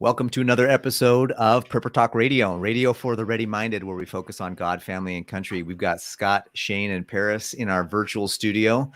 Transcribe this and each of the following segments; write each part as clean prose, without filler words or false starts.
Welcome to another episode of Prepper Talk Radio, radio for the ready-minded, where we focus on God, family, and country. We've got Scott, Shane, and Paris in our virtual studio,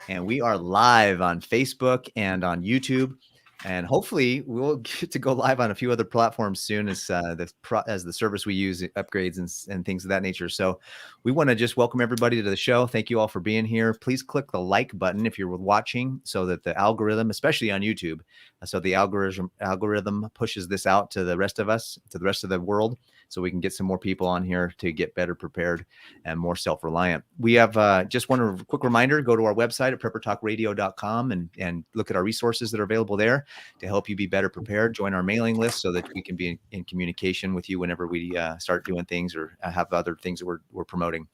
and we are live on Facebook and on YouTube. And hopefully we'll get to go live on a few other platforms soon as the service we use upgrades and things of that nature. So we want to just welcome everybody to the show. Thank you all for being here. Please click the like button if you're watching, so that the algorithm, especially on YouTube, so the algorithm pushes this out to the rest of us, to the rest of the world, so we can get some more people on here to get better prepared and more self-reliant. We have just one quick reminder: go to our website at preppertalkradio.com and look at our resources that are available there to help you be better prepared. Join our mailing list so that we can be in communication with you whenever we start doing things or have other things that we're promoting.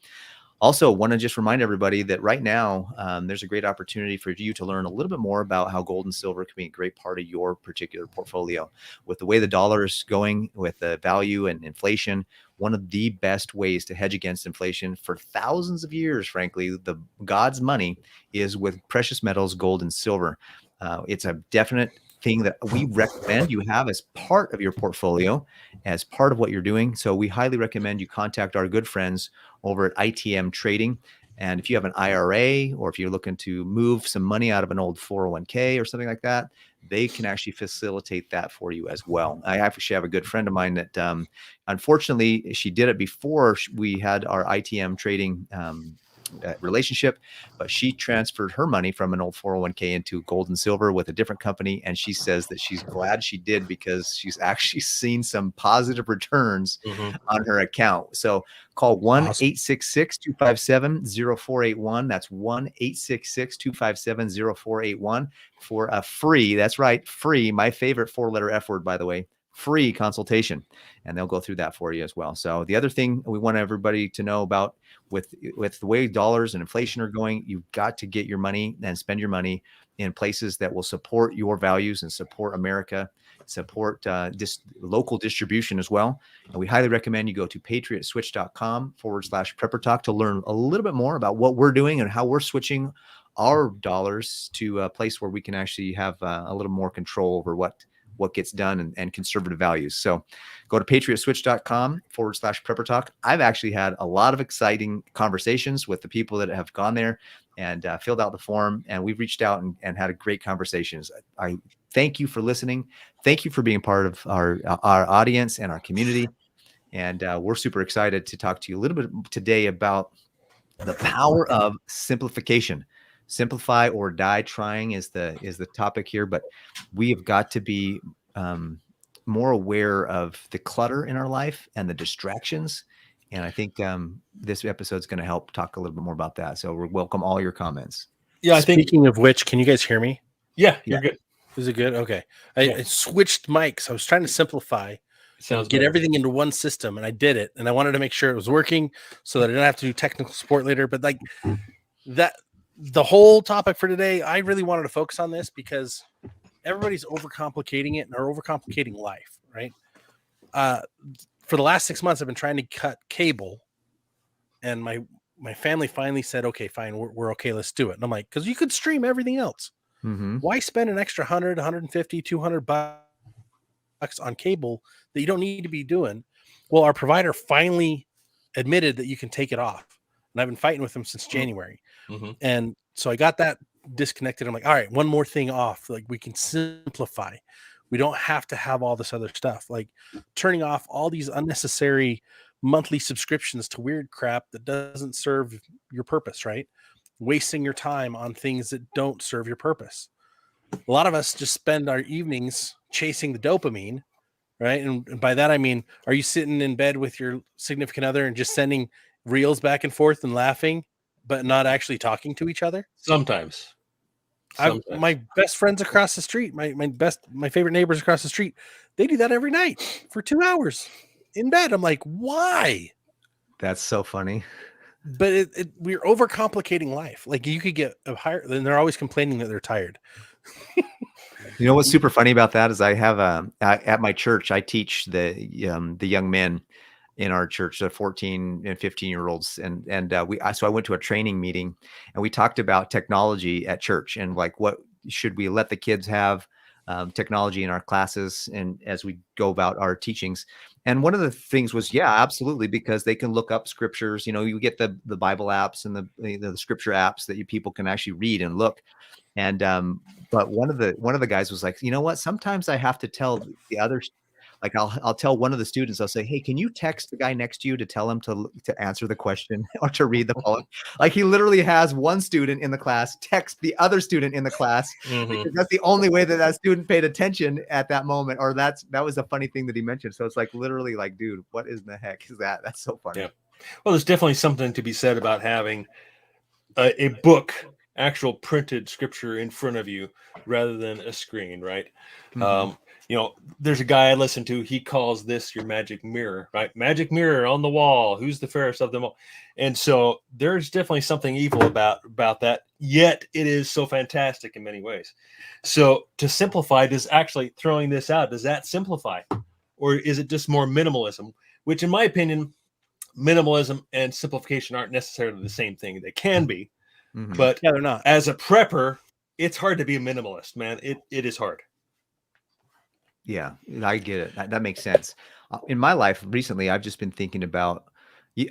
Also, want to just remind everybody that right now, there's a great opportunity for you to learn a little bit more about how gold and silver can be a great part of your particular portfolio. With the way the dollar is going, with the value and inflation, one of the best ways to hedge against inflation for thousands of years, frankly, the God's money is with precious metals, gold and silver. It's a definite thing that we recommend you have as part of your portfolio, as part of what you're doing. So we highly recommend you contact our good friends over at ITM Trading. And if you have an IRA, or if you're looking to move some money out of an old 401k or something like that, they can actually facilitate that for you as well. I actually have a good friend of mine that unfortunately, she did it before we had our ITM Trading relationship, but she transferred her money from an old 401k into gold and silver with a different company. And she says that she's glad she did, because she's actually seen some positive returns on her account. So call 1-866-257-0481. That's 1-866-257-0481 for a free, that's right, free, my favorite four-letter F word, by the way, free consultation, and they'll go through that for you as well. So the other thing we want everybody to know about, with the way dollars and inflation are going, you've got to get your money and spend your money in places that will support your values and support America, support local distribution as well. And we highly recommend you go to patriotswitch.com/prepper talk to learn a little bit more about what we're doing and how we're switching our dollars to a place where we can actually have a little more control over what gets done and conservative values. So go to patriotswitch.com/prepper talk. I've actually had a lot of exciting conversations with the people that have gone there and filled out the form, and we've reached out and had great conversations. I thank you for listening. Thank you for being part of our audience and our community. And we're super excited to talk to you a little bit today about the power of simplification. Simplify or die trying is the topic here, but we have got to be more aware of the clutter in our life and the distractions. And I think this episode is going to help talk a little bit more about that. So we welcome all your comments. Yeah, Speaking of which, can you guys hear me? Yeah, you're good. Is it good? Okay. I switched mics. I was trying to simplify. Get everything into one system, and I did it. And I wanted to make sure it was working so that I didn't have to do technical support later. But like that. The whole topic for today, I really wanted to focus on this because everybody's overcomplicating it and are overcomplicating life, right? For the last 6 months, I've been trying to cut cable, and my family finally said, okay, fine, we're okay, let's do it. And I'm like, because you could stream everything else. Why spend an extra 100, 150, 200 bucks on cable that you don't need to be doing? Well, our provider finally admitted that you can take it off. And I've been fighting with them since January. And so I got that disconnected. I'm like, all right, one more thing off. Like, we can simplify. We don't have to have all this other stuff, like turning off all these unnecessary monthly subscriptions to weird crap that doesn't serve your purpose, right? Wasting your time on things that don't serve your purpose. A lot of us just spend our evenings chasing the dopamine, right? And by that, I mean, are you sitting in bed with your significant other and just sending reels back and forth and laughing, but not actually talking to each other? Sometimes. My best friends across the street, my favorite neighbors across the street, they do that every night for 2 hours in bed. I'm like, why? That's so funny. But we're overcomplicating life. Like, you could get a higher, then they're always complaining that they're tired. You know what's super funny about that is I have at my church, I teach the young men in our church, the 14 and 15-year-olds. So I went to a training meeting, and we talked about technology at church and like, what should we let the kids have technology in our classes and as we go about our teachings. And one of the things was, yeah, absolutely, because they can look up scriptures. You know, you get the Bible apps and the scripture apps that people can actually read and look. And but one of the guys was like, you know what? Sometimes I have to tell the others, like I'll tell one of the students, I'll say, hey, can you text the guy next to you to tell him to answer the question or to read the poem? Like he literally has one student in the class text the other student in the class because that's the only way that that student paid attention at that moment. Or that was a funny thing that he mentioned. So it's like literally like, dude, what in the heck is that? That's so funny. Yeah. Well, there's definitely something to be said about having a book, actual printed scripture in front of you rather than a screen, right? Mm-hmm. You know, there's a guy I listen to, he calls this your magic mirror, right? Magic mirror on the wall, who's the fairest of them all? And so there's definitely something evil about that, yet it is so fantastic in many ways. So to simplify, does actually throwing this out, does that simplify? Or is it just more minimalism? Which in my opinion, minimalism and simplification aren't necessarily the same thing. They can be, but yeah, they're not. As a prepper, it's hard to be a minimalist, man. It is hard. Yeah, I get it. That makes sense. In my life recently, I've just been thinking about,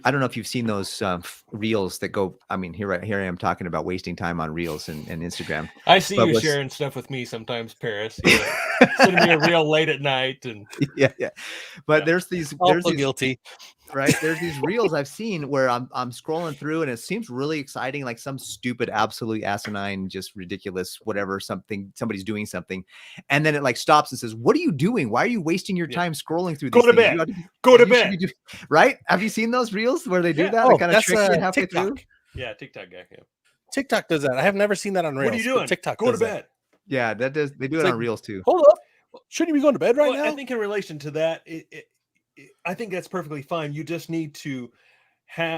I don't know if you've seen those reels that go, I mean, here I am talking about wasting time on reels and Instagram. I see you sharing stuff with me sometimes, Paris. Sending me a reel late at night. And yeah. But there's these guilty. Right. There's these reels I've seen where I'm scrolling through and it seems really exciting, like some stupid, absolutely asinine, just ridiculous, whatever, somebody's doing something. And then it like stops and says, what are you doing? Why are you wasting your time scrolling through these things? Go to bed. Right? Have you seen those reels where they do that? They kind of trick you halfway through? Yeah, TikTok guy. Yeah. TikTok does that. I have never seen that on reels. What are you doing? TikTok go to bed. Yeah, that does. They do it on reels too. Hold up. Shouldn't you be going to bed right now? I think in relation to that, I think that's perfectly fine. You just need to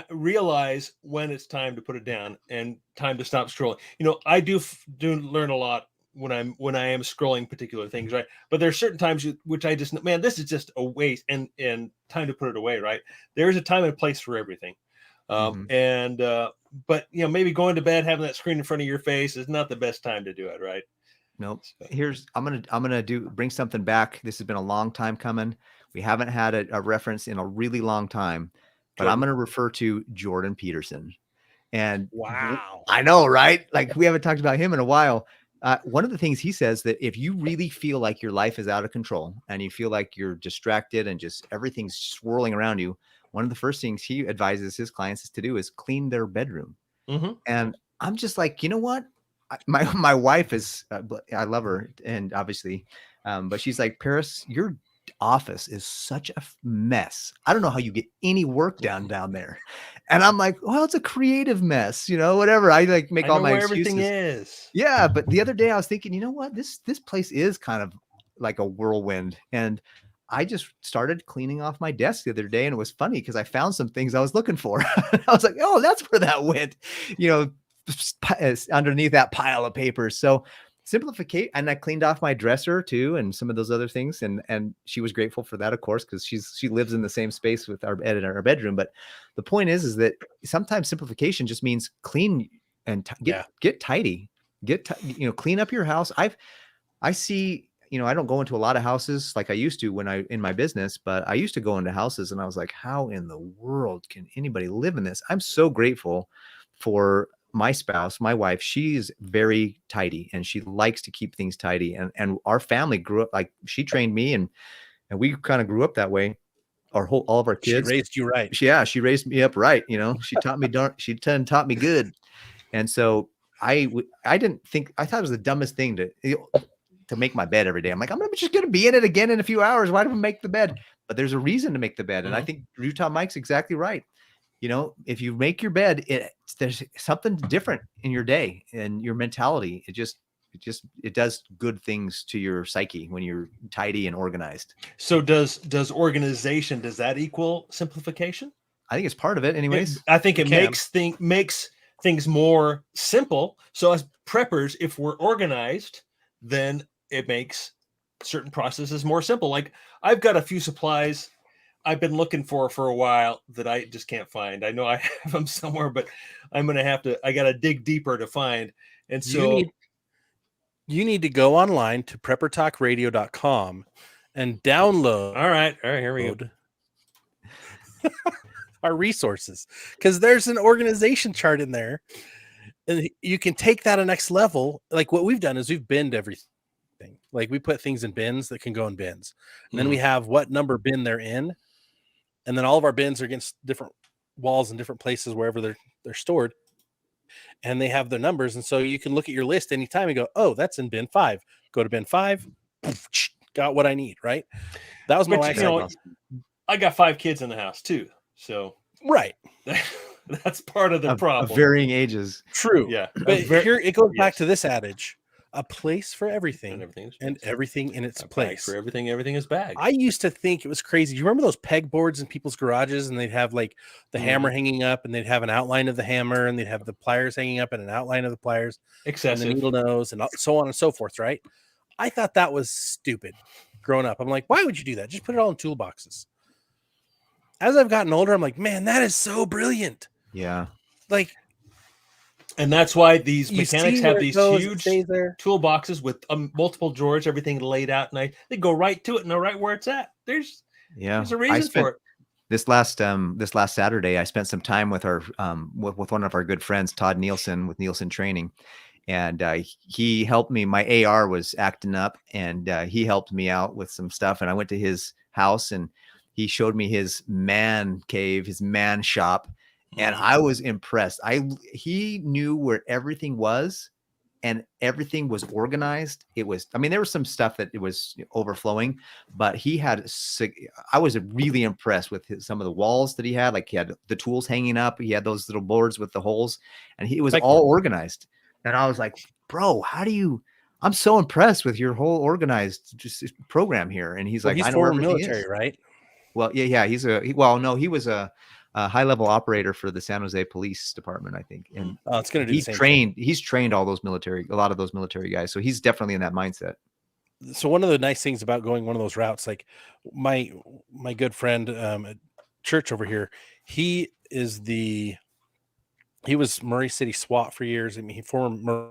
realize when it's time to put it down and time to stop scrolling. You know, I do learn a lot when I am scrolling particular things, right? But there are certain times which I just, man, this is just a waste and time to put it away, right? There's a time and place for everything. But you know, maybe going to bed, having that screen in front of your face is not the best time to do it, right? Nope. I'm gonna bring something back. This has been a long time coming. We haven't had a reference in a really long time, but I'm going to refer to Jordan Peterson. And wow, I know, right? Like we haven't talked about him in a while. One of the things he says that if you really feel like your life is out of control and you feel like you're distracted and just everything's swirling around you, one of the first things he advises his clients to do is clean their bedroom. And I'm just like, you know what? My wife is, I love her, and obviously, but she's like, Paris, your office is such a mess. I don't know how you get any work done down there. And I'm like, well, it's a creative mess, you know, whatever. I like make all my excuses. Everything is. Yeah, but the other day I was thinking, you know what, this place is kind of like a whirlwind, and I just started cleaning off my desk the other day, and it was funny because I found some things I was looking for. I was like, oh, that's where that went, you know, underneath that pile of papers. So simplification, and I cleaned off my dresser too, and some of those other things, and she was grateful for that, of course, because she lives in the same space with our bed in our bedroom. But the point is that sometimes simplification just means clean and get tidy, clean up your house. I see, you know, I don't go into a lot of houses like I used to when in my business, but I used to go into houses and I was like, how in the world can anybody live in this? I'm so grateful for my spouse, my wife. She's very tidy and she likes to keep things tidy. And our family grew up, like she trained me and we kind of grew up that way. All of our kids. She raised you right. She raised me up right. You know, she taught me taught me good. And so I thought it was the dumbest thing to make my bed every day. I'm like, I'm just going to be in it again in a few hours. Why do we make the bed? But there's a reason to make the bed. And I think Utah Mike's exactly right. You know, if you make your bed, there's something different in your day and your mentality. It does good things to your psyche when you're tidy and organized. So does organization, does that equal simplification? I think it's part of it anyways. I think it makes things more simple. So as preppers, if we're organized, then it makes certain processes more simple. Like I've got a few supplies I've been looking for a while that I just can't find. I know I have them somewhere, but I'm going to I got to dig deeper to find. And so You need to go online to preppertalkradio.com and download. All right, here we go. Our resources, because there's an organization chart in there, and you can take that a next level. Like what we've done is we've binned everything. Like we put things in bins that can go in bins, and then we have what number bin they're in, and then all of our bins are against different walls and different places wherever they're stored, and they have their numbers. And so you can look at your list anytime and go, oh, that's in bin 5. Go to bin 5. Got what I need, right? That was my wife's. I got 5 kids in the house too, so right. That's part of the problem. Of varying ages. True. Yeah. But here it goes back to this adage: a place for everything, and everything in its place. For everything is bagged. I used to think it was crazy. You remember those peg boards in people's garages, and they'd have like the hammer hanging up, and they'd have an outline of the hammer, and they'd have the pliers hanging up and an outline of the pliers, excessive, and the needle nose, and so on and so forth, right? I thought that was stupid growing up. I'm like, why would you do that? Just put it all in toolboxes. As I've gotten older, I'm like, man, that is so brilliant. Yeah. Like, and that's why these mechanics have these huge toolboxes with multiple drawers, everything laid out, and they go right to it and know right where it's at. There's a reason for it. This last Saturday, I spent some time with our with one of our good friends, Todd Nielsen, with Nielsen Training, and he helped me. My AR was acting up, and he helped me out with some stuff. And I went to his house, and he showed me his man cave, his man shop. And I was impressed. He knew where everything was, and everything was organized. There was some stuff that it was overflowing, but I was really impressed with some of the walls that he had. Like he had the tools hanging up. He had those little boards with the holes, and it was all organized. And I was like, bro, I'm so impressed with your whole organized program here. And he's like, he's I know former military, right? Well, yeah. He was a high-level operator for the San Jose Police Department, I think. And it's going to do the same thing. He's trained a lot of those military guys. So he's definitely in that mindset. So one of the nice things about going one of those routes, like my good friend at church over here, he was Murray City SWAT for years. I mean, he former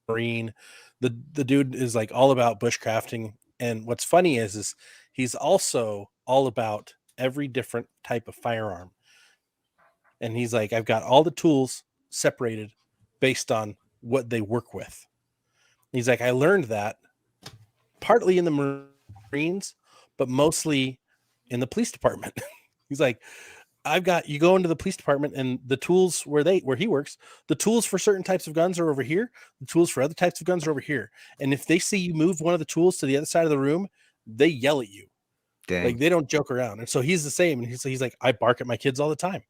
Marine. The dude is like all about bushcrafting. And what's funny is he's also all about every different type of firearm. And he's like, I've got all the tools separated based on what they work with. He's like, I learned that partly in the Marines, but mostly in the police department. He's like, you go into the police department, and the tools where he works, the tools for certain types of guns are over here. The tools for other types of guns are over here. And if they see you move one of the tools to the other side of the room, they yell at you. Dang. Like they don't joke around. And so he's the same. And he's like, I bark at my kids all the time.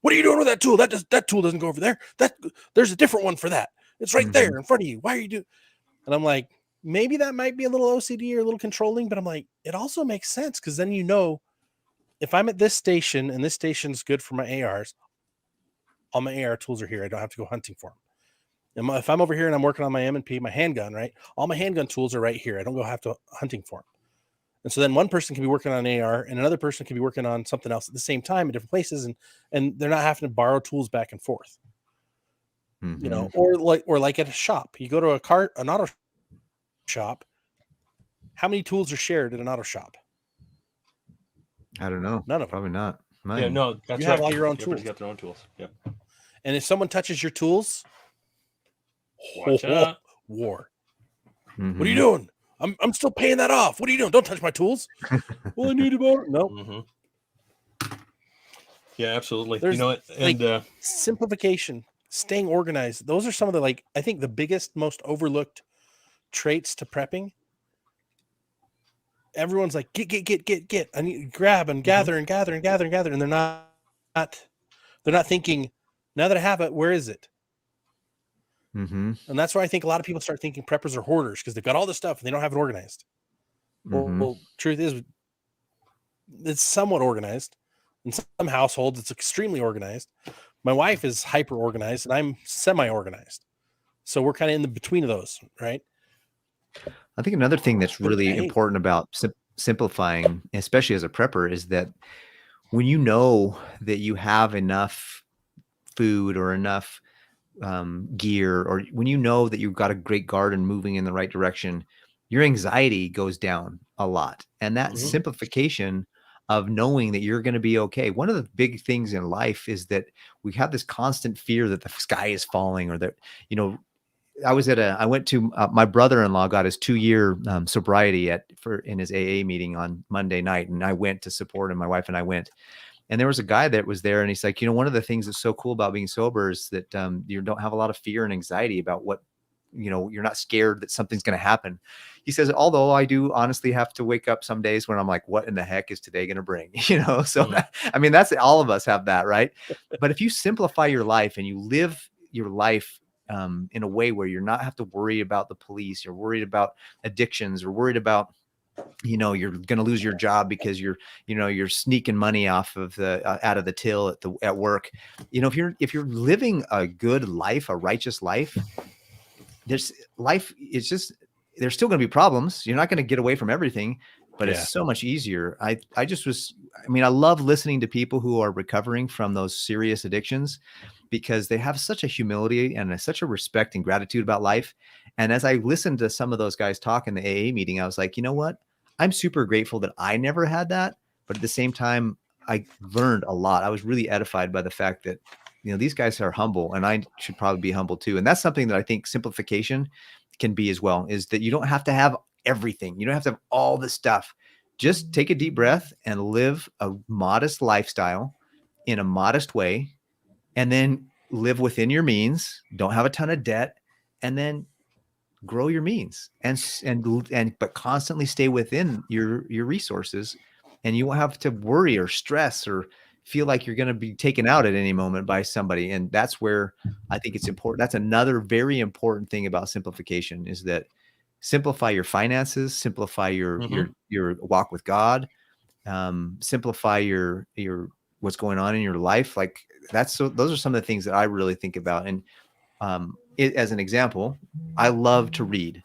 What are you doing with that tool? That tool doesn't go over there. There's a different one for that. It's right there in front of you. Why are you doing? And I'm like, maybe that might be a little OCD or a little controlling, but I'm like, it also makes sense, because then if I'm at this station and this station's good for my ARs, all my AR tools are here. I don't have to go hunting for them. And if I'm over here and I'm working on my M&P, my handgun, right? All my handgun tools are right here. I don't have to hunting for them. And so then one person can be working on AR, and another person can be working on something else at the same time in different places, and they're not having to borrow tools back and forth. Or like at a shop. You go to an auto shop. How many tools are shared at an auto shop? I don't know. None of them. Probably not. Mine. Yeah, no, that's you have all your own tools. Got their own tools. Yeah. And if someone touches your tools, watch out. War. Mm-hmm. What are you doing? I'm still paying that off. What are you doing? Don't touch my tools. Well, I need to borrow. No. Mm-hmm. Yeah, absolutely. There's, and simplification, staying organized. Those are some of the I think the biggest, most overlooked traits to prepping. Everyone's like, get. I need to grab and gather and gather and gather and gather, and they're not thinking. Now that I have it, where is it? Mm-hmm. And that's why I think a lot of people start thinking preppers are hoarders, because they've got all this stuff and they don't have it organized. Mm-hmm. Well, truth is, it's somewhat organized. In some households, it's extremely organized. My wife is hyper organized, and I'm semi-organized. So we're kind of in the between of those, right? I think another thing that's really important about simplifying, especially as a prepper, is that when you know that you have enough food or enough gear, or when you know that you've got a great garden moving in the right direction, your anxiety goes down a lot. And that simplification of knowing that you're going to be okay. One of the big things in life is that we have this constant fear that the sky is falling, or that, you know, I went to my brother-in-law got his 2-year sobriety in his AA meeting on Monday night. And I went to support him. My wife and I went. And there was a guy that was there, and he's like, you know, one of the things that's so cool about being sober is that you don't have a lot of fear and anxiety about what, you know, you're not scared that something's going to happen. He says, although I do honestly have to wake up some days when I'm like, what in the heck is today going to bring? You know, so I mean, that's, all of us have that, right? But if you simplify your life and you live your life in a way where you're not have to worry about the police, you're worried about addictions, or worried about, you know, you're going to lose your job because you're sneaking money off of out of the till at work. You know, if you're living a good life, a righteous life, there's still going to be problems. You're not going to get away from everything, but it's so much easier. I love listening to people who are recovering from those serious addictions, because they have such a humility and such a respect and gratitude about life. And as I listened to some of those guys talk in the AA meeting, I was like, you know what? I'm super grateful that I never had that. But at the same time, I learned a lot. I was really edified by the fact that, you know, these guys are humble, and I should probably be humble too. And that's something that I think simplification can be as well, is that you don't have to have everything. You don't have to have all the stuff. Just take a deep breath and live a modest lifestyle in a modest way, and then live within your means. Don't have a ton of debt, and then grow your means, but constantly stay within your resources, and you won't have to worry or stress or feel like you're going to be taken out at any moment by somebody. And that's where I think it's important. That's another very important thing about simplification, is that simplify your finances, simplify your walk with God, simplify your what's going on in your life. Like those are some of the things that I really think about. And as an example, I love to read.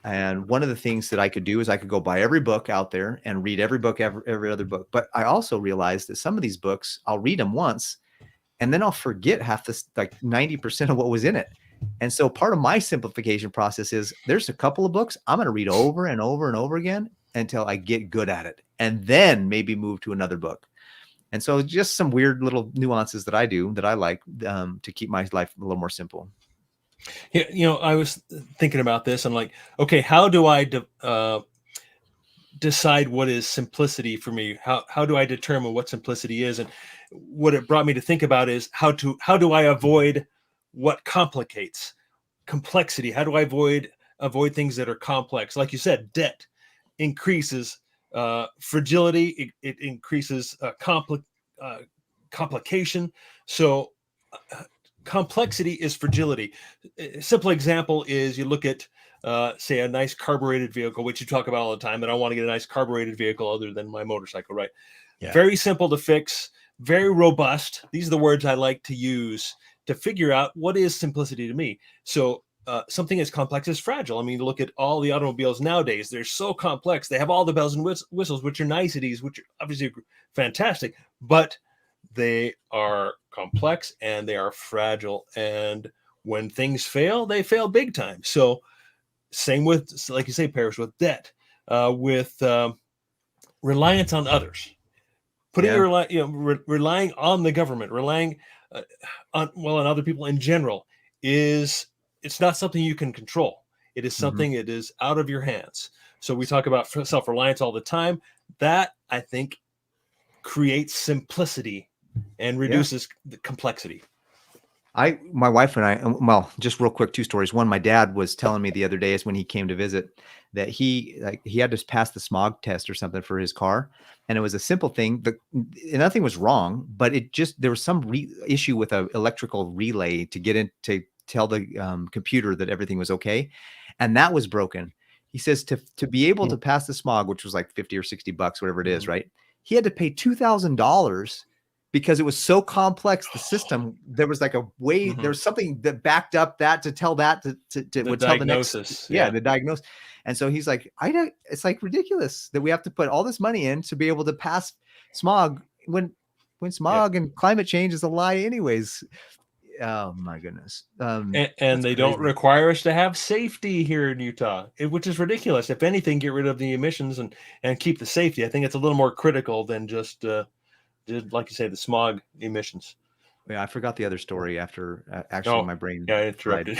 And one of the things that I could do is I could go buy every book out there and read every book, every other book. But I also realized that some of these books, I'll read them once and then I'll forget half this, like 90% of what was in it. And so part of my simplification process is there's a couple of books I'm going to read over and over and over again until I get good at it, and then maybe move to another book. And so just some weird little nuances that I do that I like to keep my life a little more simple. Yeah, you know, I was thinking about this. I'm like, okay, how do I decide what is simplicity for me? How do I determine what simplicity is? And what it brought me to think about is how do I avoid what complicates complexity? How do I avoid things that are complex? Like you said, debt increases fragility. It increases complication. So complexity is fragility. A simple example is you look at, say, a nice carbureted vehicle, which you talk about all the time, and I want to get a nice carbureted vehicle other than my motorcycle, right? Yeah. Very simple to fix, very robust. These are the words I like to use to figure out what is simplicity to me. So something as complex as fragile. I mean, look at all the automobiles nowadays. They're so complex. They have all the bells and whistles, which are niceties, which are obviously fantastic, but they are complex and they are fragile. And when things fail, they fail big time. So same with, like you say, Paris, with debt, with reliance on others, putting relying on the government, relying on other people in general it's not something you can control. It is something that is out of your hands. So we talk about self-reliance all the time. That, I think, creates simplicity and reduces the complexity. My wife and I, well, just real quick, 2 stories. One, my dad was telling me the other day, is when he came to visit, that he had to pass the smog test or something for his car. And it was a simple thing, but nothing was wrong, but there was some issue with an electrical relay to get in to tell the computer that everything was okay. And that was broken. He says to be able to pass the smog, which was like $50 or $60, whatever it is, right? He had to pay $2,000 because it was so complex. The system, there was like a way, there was something that backed up that to tell that would tell the next, the diagnosis. And so he's like, it's like ridiculous that we have to put all this money in to be able to pass smog when smog and climate change is a lie anyways. oh my goodness. And they don't require us to have safety here in Utah, which is ridiculous. If anything, get rid of the emissions and keep the safety. I think it's a little more critical than just like you say, the smog emissions. Yeah, I forgot the other story after actually my brain. Yeah, I interrupted.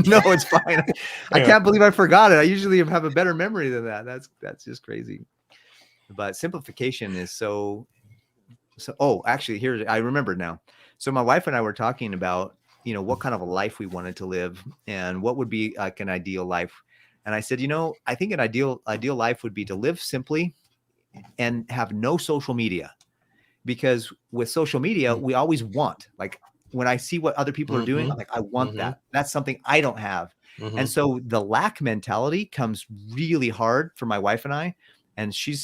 No, it's fine. I can't believe I forgot it. I usually have a better memory than that. That's just crazy. But simplification is so. Oh, actually, here I remember now. So my wife and I were talking about, what kind of a life we wanted to live and what would be like an ideal life. And I said, I think an ideal life would be to live simply and have no social media. Because with social media, we always want, like, when I see what other people are doing, I'm like, I want that. That's something I don't have. And so the lack mentality comes really hard for my wife and I. And she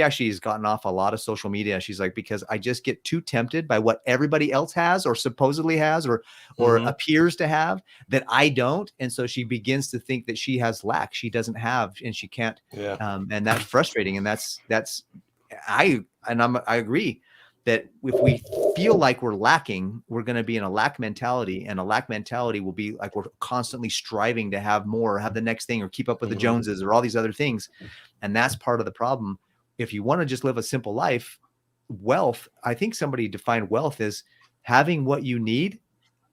actually has gotten off a lot of social media. She's like, because I just get too tempted by what everybody else has or supposedly has or appears to have that I don't. And so she begins to think that she has lack. She doesn't have, and she can't. Yeah. And that's frustrating. And I agree that if we feel like we're lacking, we're going to be in a lack mentality, and a lack mentality will be like we're constantly striving to have more, or have the next thing, or keep up with the Joneses, or all these other things. And that's part of the problem. If you want to just live a simple life, wealth, I think somebody defined wealth as having what you need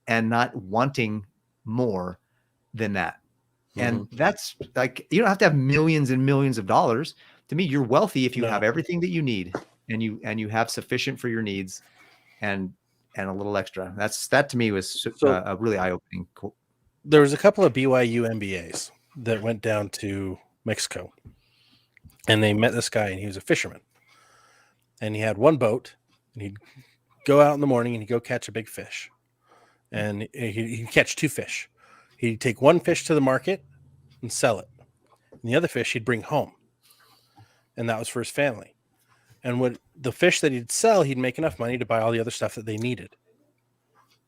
and not wanting more than that. And that's like, you don't have to have millions and millions of dollars. To me, you're wealthy if you have everything that you need, and you have sufficient for your needs and a little extra. That to me was a really eye-opening. There was a couple of BYU MBAs that went down to Mexico, and they met this guy, and he was a fisherman, and he had one boat, and he'd go out in the morning and he'd go catch a big fish, and he'd catch two fish. He'd take one fish to the market and sell it, and the other fish he'd bring home, and that was for his family. And what the fish that he'd sell, he'd make enough money to buy all the other stuff that they needed.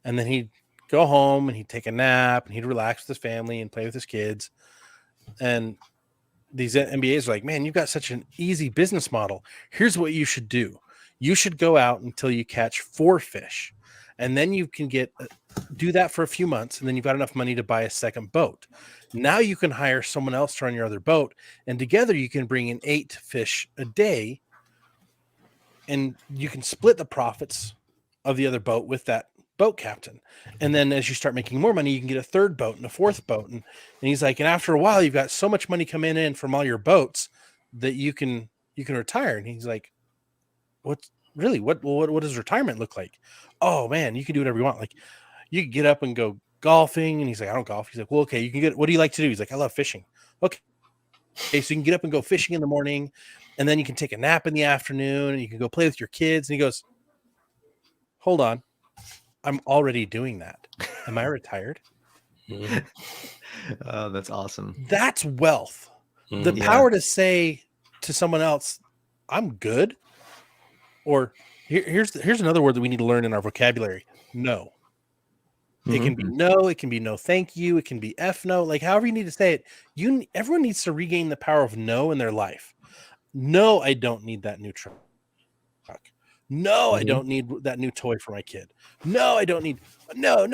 And then he'd go home and he'd take a nap and he'd relax with his family and play with his kids. And these MBAs are like, man, you've got such an easy business model. Here's what you should do. You should go out until you catch 4 fish. And then you can do that for a few months. And then you've got enough money to buy a second boat. Now you can hire someone else to run your other boat. And together you can bring in 8 fish a day. And you can split the profits of the other boat with that boat captain. And then as you start making more money, you can get a third boat and a fourth boat. And he's like, and after a while, you've got so much money coming in from all your boats that you can retire. And he's like, what does retirement look like? Oh man, you can do whatever you want. Like you can get up and go golfing. And he's like, I don't golf. He's like, well, okay, you can what do you like to do? He's like, I love fishing. Okay, so you can get up and go fishing in the morning. And then you can take a nap in the afternoon and you can go play with your kids. And he goes, hold on. I'm already doing that. Am I retired? Oh, that's awesome. That's wealth. The power to say to someone else, I'm good. Or here's another word that we need to learn in our vocabulary. No. It can be no. It can be no thank you. It can be F no. Like however you need to say it. Everyone needs to regain the power of no in their life. No, I don't need that new truck. No, I don't need that new toy for my kid. No, I don't need. No.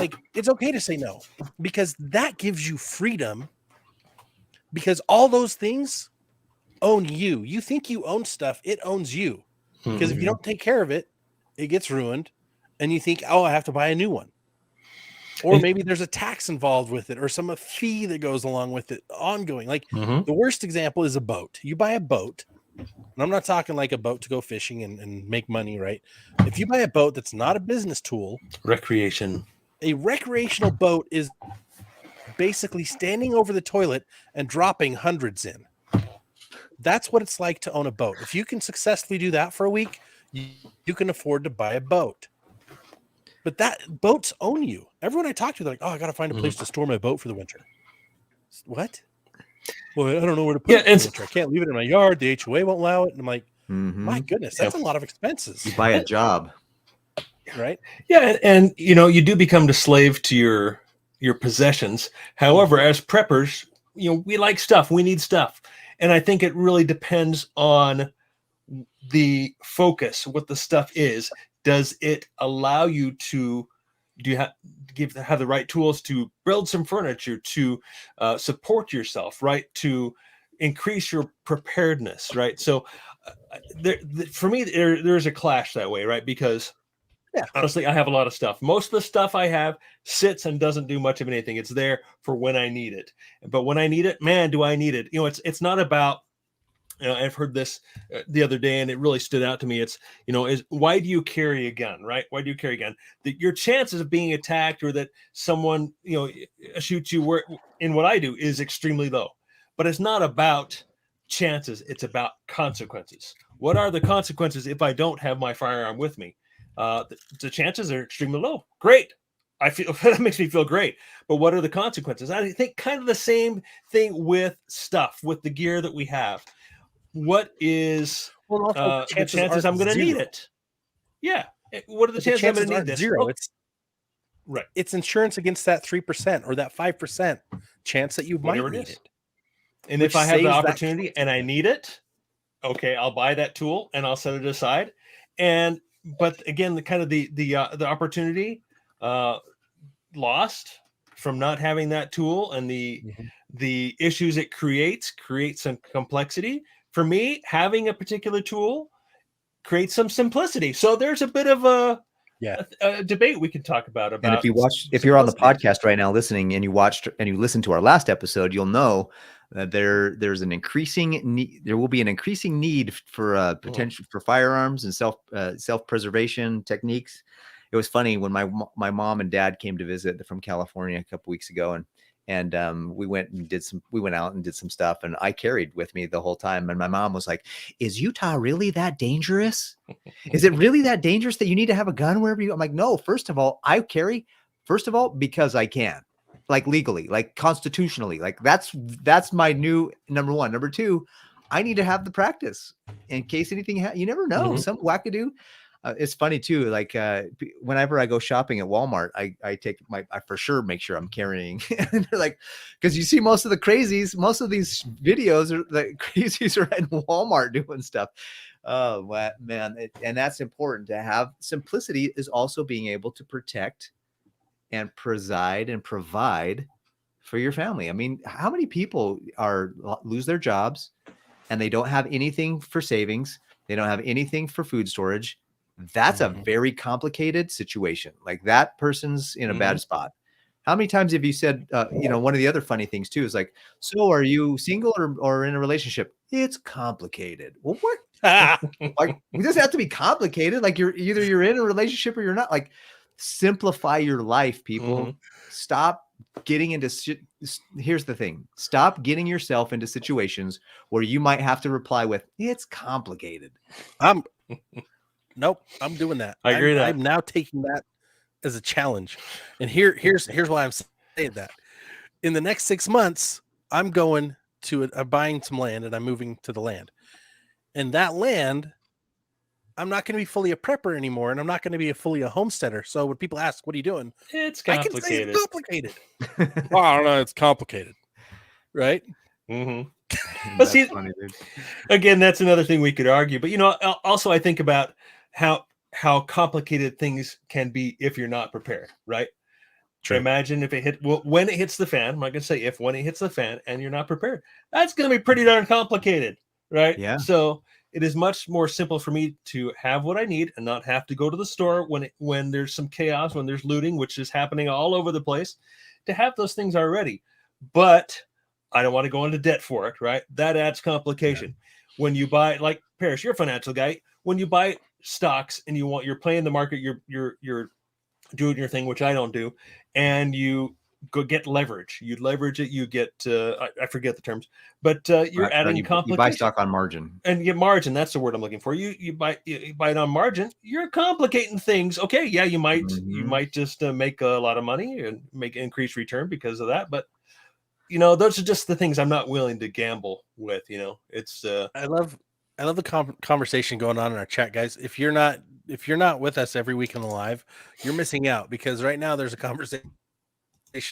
Like it's okay to say no because that gives you freedom. Because all those things own you. You think you own stuff, it owns you. Because if you don't take care of it, it gets ruined, and you think, oh, I have to buy a new one. Or maybe there's a tax involved with it or some fee that goes along with it ongoing. Like the worst example is a boat. You buy a boat, and I'm not talking like a boat to go fishing and make money, right? If you buy a boat that's not a business tool, a recreational boat is basically standing over the toilet and dropping hundreds in. That's what it's like to own a boat. If you can successfully do that for a week, you can afford to buy a boat. But that boats own you. Everyone I talk to, they're like, oh, I got to find a place to store my boat for the winter. What? Well, I don't know where to put it for the winter. I can't leave it in my yard. The HOA won't allow it. And I'm like, my goodness, that's a lot of expenses. You buy a job. Right? Yeah. And you do become the slave to your possessions. However, as preppers, we like stuff. We need stuff. And I think it really depends on the focus, what the stuff is. Does it allow you to Do you have the right tools to build some furniture, to support yourself, right? To increase your preparedness, right? So for me, there's a clash that way, right? Because honestly, I have a lot of stuff. Most of the stuff I have sits and doesn't do much of anything. It's there for when I need it. But when I need it, man, do I need it? It's not about, I've heard this the other day, and it really stood out to me. It's, why do you carry a gun, right? Why do you carry a gun? That your chances of being attacked or that someone, shoots you in what I do is extremely low. But it's not about chances. It's about consequences. What are the consequences if I don't have my firearm with me? The chances are extremely low. Great. I feel that makes me feel great. But what are the consequences? I think kind of the same thing with stuff, with the gear that we have. What is the chances I'm going to need it? Yeah. What are the chances I'm going to need this? Zero. It's insurance against that 3% or that 5% chance that you might need it. And if I have the opportunity and I need it, okay, I'll buy that tool and I'll set it aside. But again, the opportunity lost from not having that tool and the issues it creates some complexity. For me, having a particular tool creates some simplicity. So there's a bit of a debate we can talk about. And if you're on the podcast right now listening and you listened to our last episode, you'll know that there will be an increasing need for potential for firearms and self-preservation techniques. It was funny when my mom and dad came to visit from California a couple weeks ago, and we went out and did some stuff, and I carried with me the whole time. And my mom was like, "Is Utah really that dangerous? Is it really that dangerous that you need to have a gun wherever you?" I'm like, "No, first of all, I carry, because I can, like legally, like constitutionally, like that's my new number one. Number two, I need to have the practice in case anything you never know, some wackadoo." It's funny too. Like whenever I go shopping at Walmart, I for sure make sure I'm carrying. And they're like, because you see most of the crazies, most of these videos are the crazies are in Walmart doing stuff. Oh man, and that's important to have. Simplicity is also being able to protect and preside and provide for your family. I mean, how many people lose their jobs and they don't have anything for savings? They don't have anything for food storage. That's a very complicated situation. Like that person's in a bad spot. How many times have you said, one of the other funny things too is like, so are you single or in a relationship? It's complicated. Well, what? Like, it doesn't have to be complicated. Like you're in a relationship or you're not. Like, simplify your life, people. Stop getting into here's the thing. Stop getting yourself into situations where you might have to reply with, it's complicated. Nope, I'm doing that. I agree. I'm now taking that as a challenge. And here's why I'm saying that. In the next 6 months, I'm going to buying some land and I'm moving to the land. And that land, I'm not going to be fully a prepper anymore, and I'm not going to be fully a homesteader. So when people ask, "What are you doing?" It's complicated. I can say it's complicated. Well, I don't know. It's complicated, right? But see, funny, again, that's another thing we could argue. But also I think about how complicated things can be if you're not prepared, right? True. Imagine if when it hits the fan. I'm not going to say if, when it hits the fan, and you're not prepared. That's going to be pretty darn complicated, right? Yeah. So it is much more simple for me to have what I need and not have to go to the store when there's some chaos, when there's looting, which is happening all over the place, to have those things already. But I don't want to go into debt for it, right? That adds complication. Yeah. When you buy, like Parrish, you're a financial guy. When you buy stocks and you're playing the market, you're doing your thing, which I don't do, and you go get leverage. You leverage it. You get I forget the terms, but you're adding complication. You buy stock on margin, and you get margin. That's the word I'm looking for. You buy it on margin. You're complicating things. Okay, yeah, you might just make a lot of money and make increased return because of that, but those are just the things I'm not willing to gamble with. It's I love the conversation going on in our chat, guys. If you're not with us every week on the live, you're missing out, because right now there's a conversation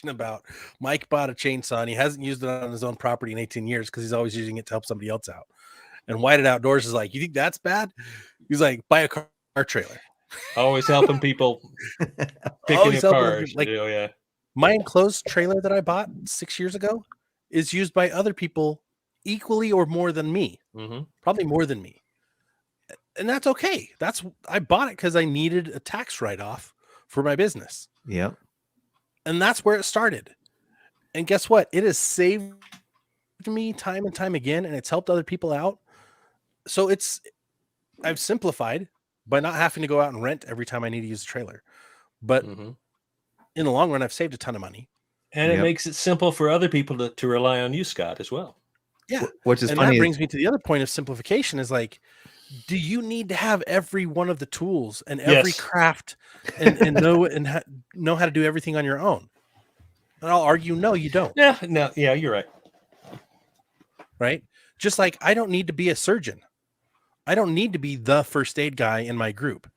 about Mike bought a chainsaw and he hasn't used it on his own property in 18 years because he's always using it to help somebody else out. And Whited Outdoors is like, "You think that's bad?" He's like, "Buy a car trailer." Always helping people, picking Always up helping other cars. people. Like, Oh yeah. my enclosed trailer that I bought 6 years ago is used by other people equally or more than me, probably more than me. And that's okay. I bought it because I needed a tax write-off for my business. Yep. And that's where it started. And guess what? It has saved me time and time again, and it's helped other people out. So I've simplified by not having to go out and rent every time I need to use a trailer. But in the long run, I've saved a ton of money. And it makes it simple for other people to rely on you, Scott, as well. Yeah. Which is and funny. That brings me to the other point of simplification is like, do you need to have every one of the tools and every craft and know how to do everything on your own? And I'll argue, no, you don't. Yeah, no, yeah, you're right. Right? Just like I don't need to be a surgeon. I don't need to be the first aid guy in my group.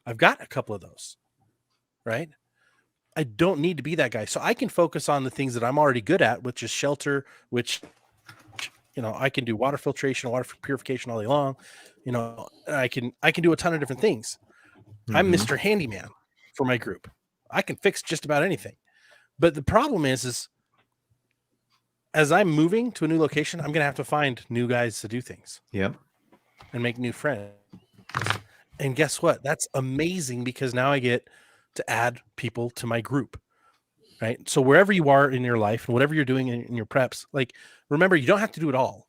I've got a couple of those. Right? I don't need to be that guy. So I can focus on the things that I'm already good at, which is shelter, which, I can do water filtration, water purification all day long. I can do a ton of different things. I'm Mr. Handyman for my group. I can fix just about anything. But the problem is as I'm moving to a new location, I'm going to have to find new guys to do things. Yep. And make new friends. And guess what? That's amazing because now I get to add people to my group. Right. So wherever you are in your life and whatever you're doing in your preps, like, remember, you don't have to do it all,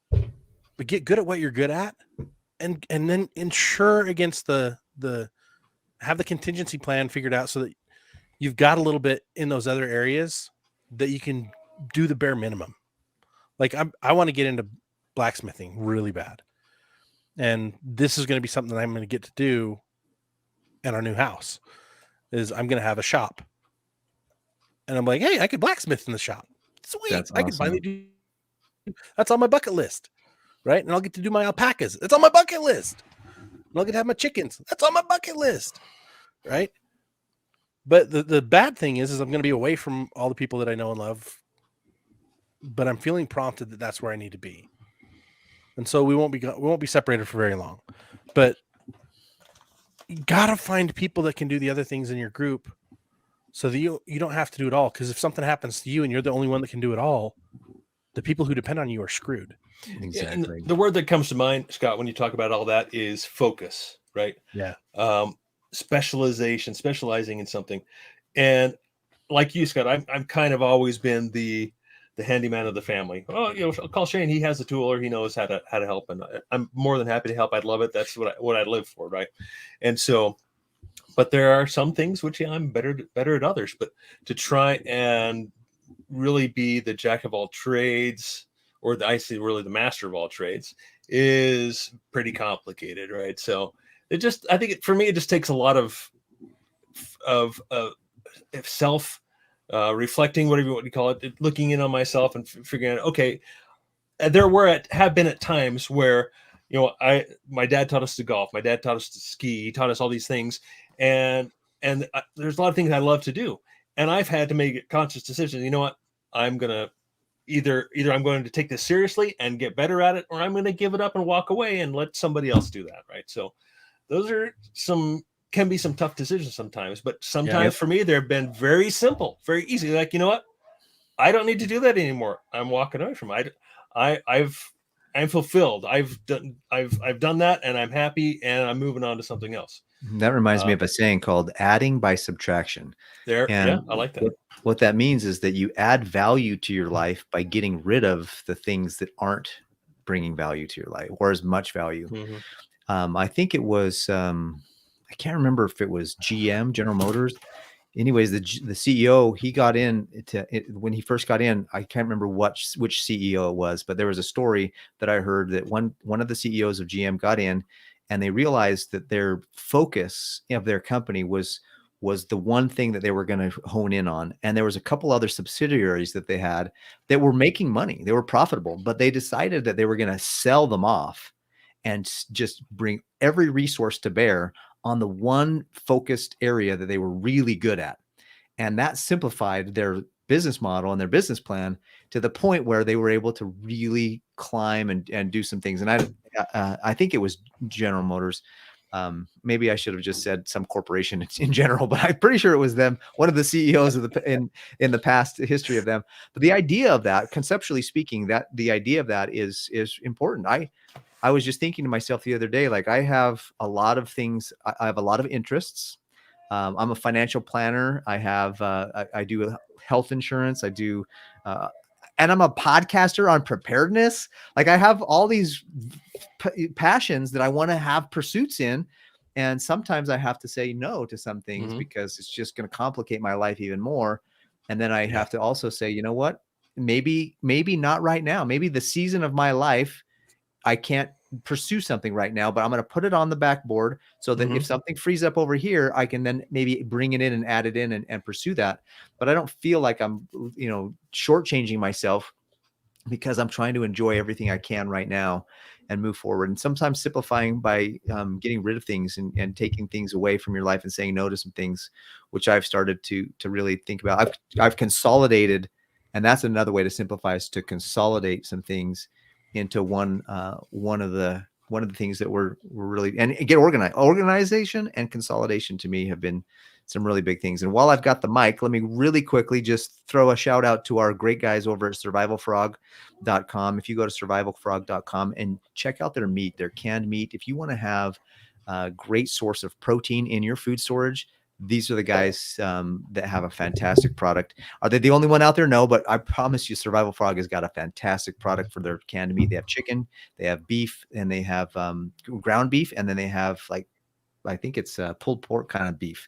but get good at what you're good at and then insure against have the contingency plan figured out so that you've got a little bit in those other areas that you can do the bare minimum. Like I want to get into blacksmithing really bad. And this is going to be something that I'm going to get to do in our new house is I'm going to have a shop. And I'm like, hey, I could blacksmith in the shop. Sweet. That's I can awesome. finally do. That's on my bucket list. Right. And I'll get to do my alpacas. It's on my bucket list. And I'll get to have my chickens. That's on my bucket list. Right. But the bad thing is I'm going to be away from all the people that I know and love. But I'm feeling prompted that that's where I need to be. And so we won't be separated for very long. But you got to find people that can do the other things in your group so that you don't have to do it all. Because if something happens to you and you're the only one that can do it all, the people who depend on you are screwed. Exactly. And the word that comes to mind, Scott, when you talk about all that is focus, right? Yeah. Specializing in something. And like you, Scott, I've kind of always been the handyman of the family. Oh, I'll call Shane. He has a tool or he knows how to help. And I'm more than happy to help. I'd love it. That's what I live for. Right. And so, but there are some things which I'm better at others, but to try and really be the jack of all trades or really the master of all trades is pretty complicated. Right. So I think for me, it just takes a lot of self reflecting, whatever you call it, looking in on myself and figuring out, okay, there have been at times where, my dad taught us to golf. My dad taught us to ski. He taught us all these things. And there's a lot of things I love to do. And I've had to make a conscious decision. You know what? I'm going to either I'm going to take this seriously and get better at it, or I'm going to give it up and walk away and let somebody else do that. Right. So those are can be some tough decisions sometimes, but sometimes for me, they've been very simple, very easy. Like, you know what? I don't need to do that anymore. I'm walking away from it. I'm fulfilled. I've done that and I'm happy and I'm moving on to something else. That reminds me of a saying called adding by subtraction. I like that. What that means is that you add value to your life by getting rid of the things that aren't bringing value to your life or as much value. I think it was, I can't remember if it was GM, General Motors. Anyways, the CEO, he got in when he first got in. I can't remember which CEO it was, but there was a story that I heard that one of the CEOs of GM got in, and they realized that their focus of their company was the one thing that they were going to hone in on. And there was a couple other subsidiaries that they had that were making money. They were profitable, but they decided that they were going to sell them off and just bring every resource to bear on the one focused area that they were really good at. And that simplified their business model and their business plan to the point where they were able to really climb and do some things. And I think it was General Motors. Maybe I should have just said some corporation in general, but I'm pretty sure it was them, one of the CEOs of in the past history of them. But the idea of that, conceptually speaking, that the idea of that is important. I was just thinking to myself the other day, like I have a lot of things. I have a lot of interests. I'm a financial planner. I have, I do health insurance. I do, and I'm a podcaster on preparedness. Like I have all these passions that I want to have pursuits in. And sometimes I have to say no to some things because it's just going to complicate my life even more. And then I have to also say, you know what, maybe not right now. Maybe the season of my life, I can't pursue something right now, but I'm going to put it on the backboard so that if something frees up over here, I can then maybe bring it in and add it in and pursue that. But I don't feel like I'm, shortchanging myself because I'm trying to enjoy everything I can right now and move forward. And sometimes simplifying by getting rid of things and taking things away from your life and saying no to some things, which I've started to really think about. I've consolidated, and that's another way to simplify, is to consolidate some things into one of the things that we're really, and get organized. Organization and consolidation to me have been some really big things. And while I've got the mic, let me really quickly just throw a shout out to our great guys over at survivalfrog.com. If you go to survivalfrog.com and check out their meat, their canned meat, if you want to have a great source of protein in your food storage, these are the guys that have a fantastic product. Are they the only one out there? No, but I promise you, Survival Frog has got a fantastic product for their canned meat. They have chicken, they have beef, and they have ground beef, and then they have, like, I think it's pulled pork kind of beef.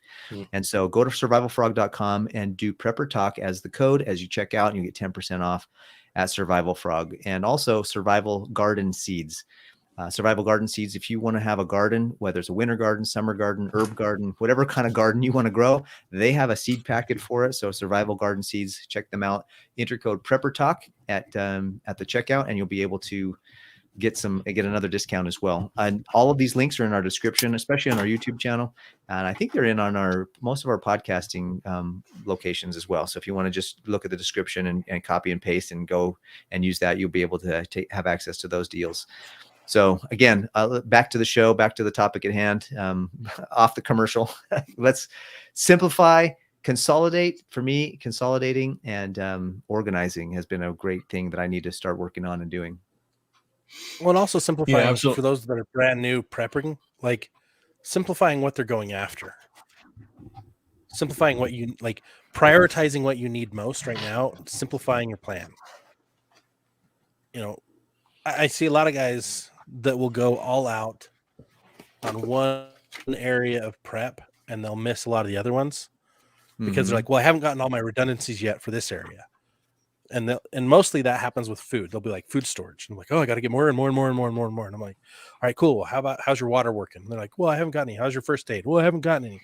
And so go to survivalfrog.com and do Prepper Talk as the code as you check out, and you get 10% off at Survival Frog. And also Survival Garden Seeds. Survival Garden Seeds, if you want to have a garden, whether it's a winter garden, summer garden, herb garden, whatever kind of garden you want to grow, they have a seed packet for it. So Survival Garden Seeds, check them out. Enter code Prepper Talk at the checkout, and you'll be able to get another discount as well. And all of these links are in our description, especially on our YouTube channel. And I think they're in on most of our podcasting locations as well. So if you want to just look at the description and copy and paste and go and use that, you'll be able to have access to those deals. So again, back to the show, back to the topic at hand, off the commercial. Let's simplify, consolidate. For me, consolidating and organizing has been a great thing that I need to start working on and doing. Well, and also simplifying for those that are brand new prepping, like simplifying what they're going after. Simplifying what you like, prioritizing what you need most right now, simplifying your plan. I see a lot of guys that will go all out on one area of prep and they'll miss a lot of the other ones because they're like, well, I haven't gotten all my redundancies yet for this area. And mostly that happens with food. They'll be like food storage. I'm like, oh, I got to get more and more and more and more and more and more. And I'm like, all right, cool. Well, how's your water working? And they're like, well, I haven't got any. How's your first aid? Well, I haven't gotten any.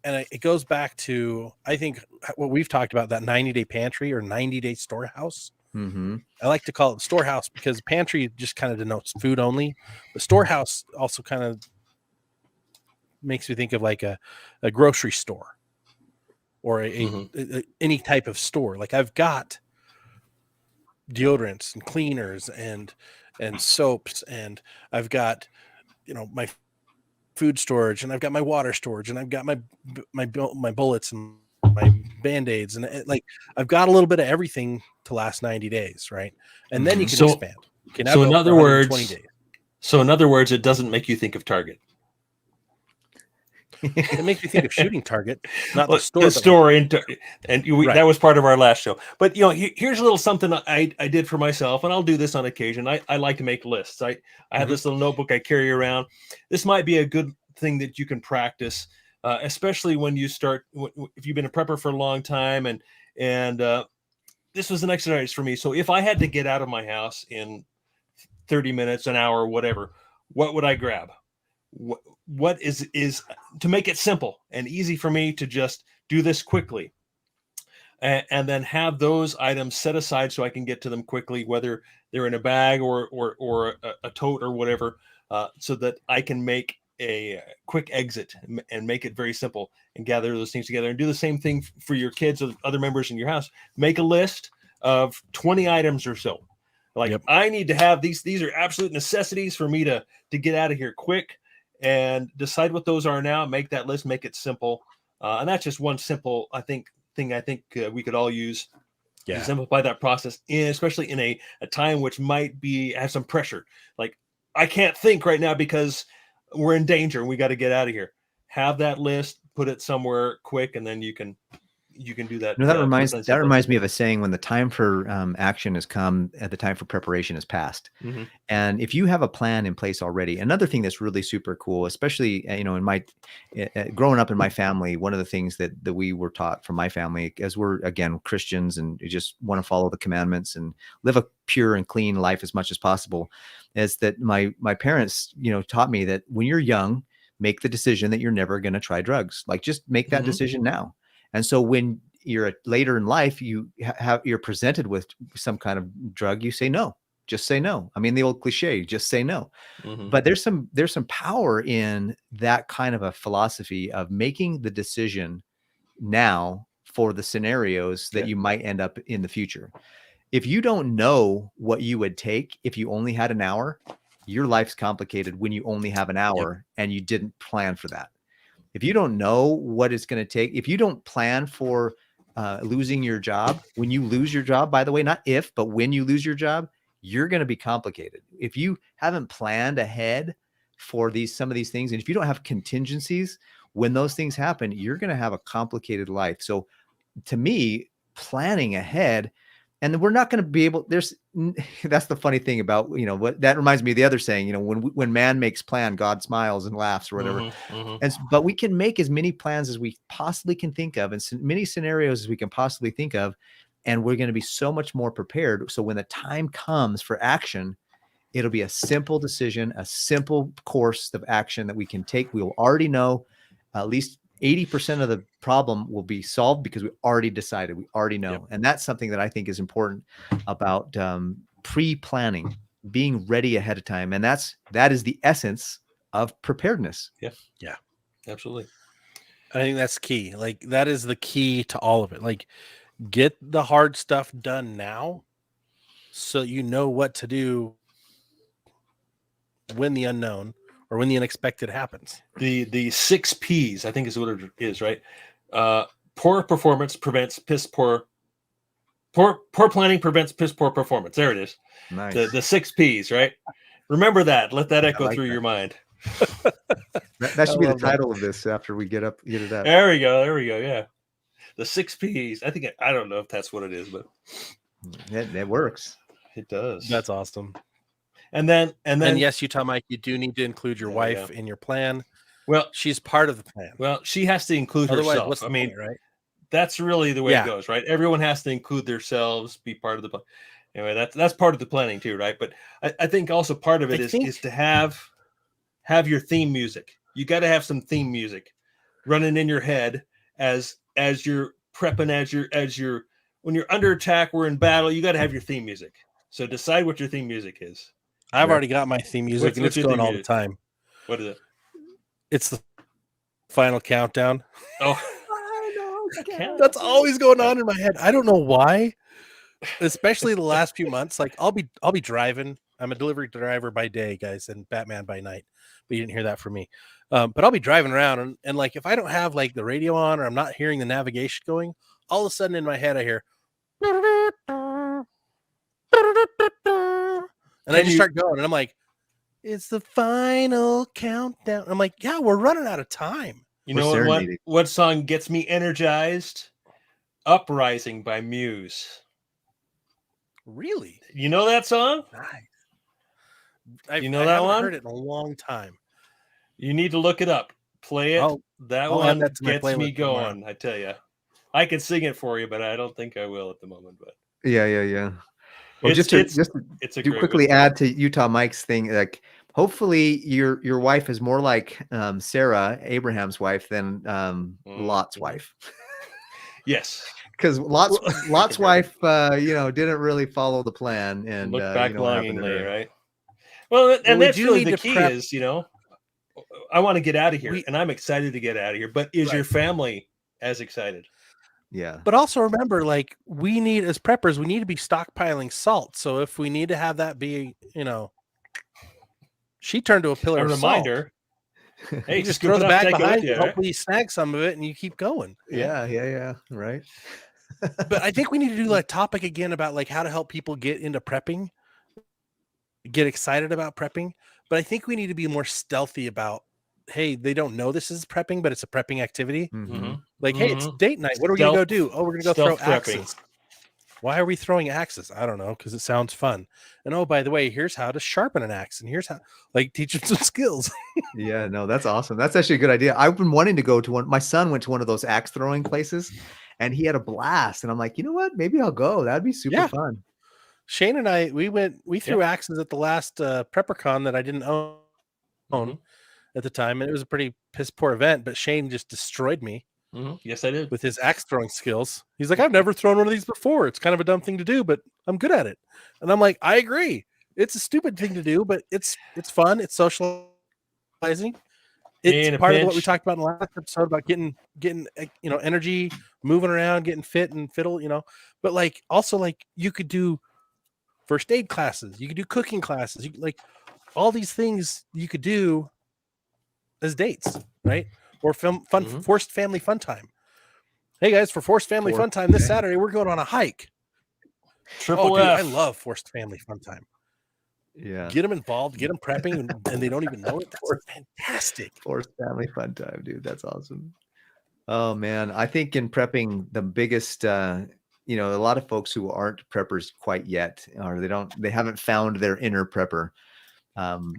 And it goes back to, I think, what we've talked about, that 90-day pantry or 90-day storehouse. I like to call it storehouse because pantry just kind of denotes food only. But storehouse also kind of makes me think of like a grocery store or any type of store. Like I've got deodorants and cleaners and soaps, and I've got, my food storage, and I've got my water storage, and I've got my bullets and my Band-Aids, and I've got a little bit of everything to last 90 days, right? And then you can expand. You can in other words, it doesn't make you think of Target. It makes me think of shooting Target, not the store. The store, that was part of our last show. But here's a little something I did for myself, and I'll do this on occasion. I like to make lists. I have this little notebook I carry around. This might be a good thing that you can practice, especially when you start. If you've been a prepper for a long time, and this was an exercise for me. So if I had to get out of my house in 30 minutes, an hour, whatever, what would I grab? What is to make it simple and easy for me to just do this quickly, and then have those items set aside so I can get to them quickly, whether they're in a bag or a tote or whatever, so that I can make a quick exit and make it very simple and gather those things together. And do the same thing for your kids or other members in your house. Make a list of 20 items or so. I need to have these. These are absolute necessities for me to get out of here quick. and decide what those are now. Make that list, make it simple. And that's just one simple, thing I think we could all use to simplify that process, especially in a time which might have some pressure. Like, I can't think right now because we're in danger and we got to get out of here. Have that list, put it somewhere quick, and then you can do that. That reminds me of a saying: when the time for action has come, the time for preparation is past. Mm-hmm. And if you have a plan in place already, another thing that's really super cool, especially in my growing up in my family, one of the things that we were taught from my family, as we're again Christians and just want to follow the commandments and live a pure and clean life as much as possible, is that my parents taught me that when you're young, make the decision that you're never going to try drugs. Like, just make that decision now. And so when you're later in life, you're presented with some kind of drug, you say no. Just say no. I mean, the old cliche, just say no. Mm-hmm. But there's some power in that kind of a philosophy of making the decision now for the scenarios that you might end up in the future. If you don't know what you would take if you only had an hour, your life's complicated when you only have an hour and you didn't plan for that. If you don't know what it's going to take, if you don't plan for losing your job, when you lose your job, by the way, not if, but when you lose your job, you're going to be complicated. If you haven't planned ahead for some of these things, and if you don't have contingencies, when those things happen, you're going to have a complicated life. So to me, planning ahead, and we're not going to be able, that's the funny thing about, what that reminds me of the other saying, when man makes plan, God smiles and laughs or whatever. But we can make as many plans as we possibly can think of, and many scenarios as we can possibly think of. And we're going to be so much more prepared. So when the time comes for action, it'll be a simple decision, a simple course of action that we can take. We'll already know at least 80% of the problem will be solved because we already decided, we already know. And that's something that I think is important about pre-planning, being ready ahead of time. And that is the essence of preparedness. Yeah, absolutely. I think that's key. Like, that is the key to all of it. Like, get the hard stuff done now so you know what to do when the unknown or when the unexpected happens. The 6 P's, I think, is what it is, right? Poor performance prevents piss poor. Poor planning prevents piss poor performance. There it is. Nice. The 6 P's, right? Remember that. Let that echo through your mind. That should be the title of this after we get it up. There we go. Yeah. The 6 P's. I don't know if that's what it is, but it works. It does. That's awesome. And then yes, Utah Mike, you do need to include your wife in your plan. Well, she's part of the plan. Well, she has to include herself. What's the point, right? That's really the way it goes, right? Everyone has to include themselves, be part of the plan. Anyway, that's part of the planning too, right? But I think also part of it is to have your theme music. You got to have some theme music running in your head as you're prepping, as you're when you're under attack, we're in battle. You got to have your theme music. So decide what your theme music is. I've already got my theme music, and it's going all the time. What is it? It's the final countdown. Oh, that's always going on in my head. I don't know why, especially the last few months. Like, I'll be driving. I'm a delivery driver by day, guys, and Batman by night. But you didn't hear that from me. But I'll be driving around, and like, if I don't have like the radio on or I'm not hearing the navigation going, all of a sudden in my head I hear, and I just start going, and I'm like, it's the final countdown. I'm like, yeah, we're running out of time. You know what song gets me energized? Uprising by Muse. Really? You know that song? Nice. You know that one? I haven't heard it in a long time. You need to look it up. Play it. That one gets me going. Tomorrow. I tell you. I can sing it for you, but I don't think I will at the moment. But yeah. Well, just to quickly add to Utah Mike's thing, like, hopefully your wife is more like Sarah, Abraham's wife, than Lot's wife. Yes, because Lot's wife, didn't really follow the plan and look back longingly, right? Well, and that's really the key is, I want to get out of here, and I'm excited to get out of here. But is your family as excited? Yeah. But also remember, like, we need, as preppers, we need to be stockpiling salt. So if we need to have that be, she turned to a pillar of reminder. Hey, You just scoop throw it the up, bag take it behind with you. you, right? Hopefully you snag some of it and you keep going. Yeah. Right. But I think we need to do a topic again about like how to help people get into prepping, get excited about prepping. But I think we need to be more stealthy about, hey, they don't know this is prepping, but it's a prepping activity. Mhm. Like, hey, it's date night. What are we going to go do? Oh, we're going to go throw prepping. axes. Why are we throwing axes? I don't know, because it sounds fun. And oh, by the way, here's how to sharpen an axe, and here's how, like, teach them some skills. Yeah, no, that's awesome. That's actually a good idea. I've been wanting to go to one. My son went to one of those axe throwing places, and he had a blast. And I'm like, you know what? Maybe I'll go. That'd be super Yeah. fun. Shane and I, we threw axes at the last PrepperCon that I didn't own at the time, and it was a pretty piss poor event. But Shane just destroyed me. Yes, I did. With his axe throwing skills. He's like, I've never thrown one of these before. It's kind of a dumb thing to do, but I'm good at it. And I'm like, I agree. It's a stupid thing to do, but it's fun. It's socializing. It's part of what we talked about in the last episode about getting energy, moving around, getting fit and fiddle, But like also like you could do first aid classes, you could do cooking classes, you like all these things you could do as dates, right? Or forced family fun time. Hey guys, for forced family fun time this Saturday, we're going on a hike. Triple F. I love forced family fun time. Yeah. Get them involved, get them prepping, and they don't even know it. That's fantastic. Forced family fun time, dude. That's awesome. Oh man, I think in prepping, the biggest, a lot of folks who aren't preppers quite yet, or they haven't found their inner prepper.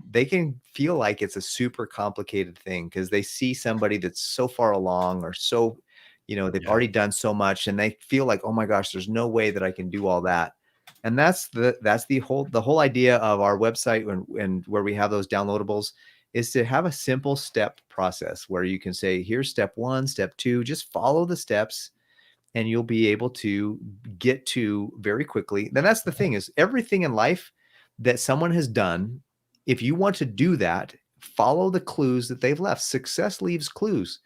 They can feel like it's a super complicated thing because they see somebody that's so far along or so, they've already done so much, and they feel like, oh my gosh, there's no way that I can do all that. And that's the whole idea of our website and where we have those downloadables is to have a simple step process where you can say, here's step 1, step 2, just follow the steps and you'll be able to get to very quickly. Then that's the thing is everything in life that someone has done, if you want to do that, follow the clues that they've left. Success leaves clues.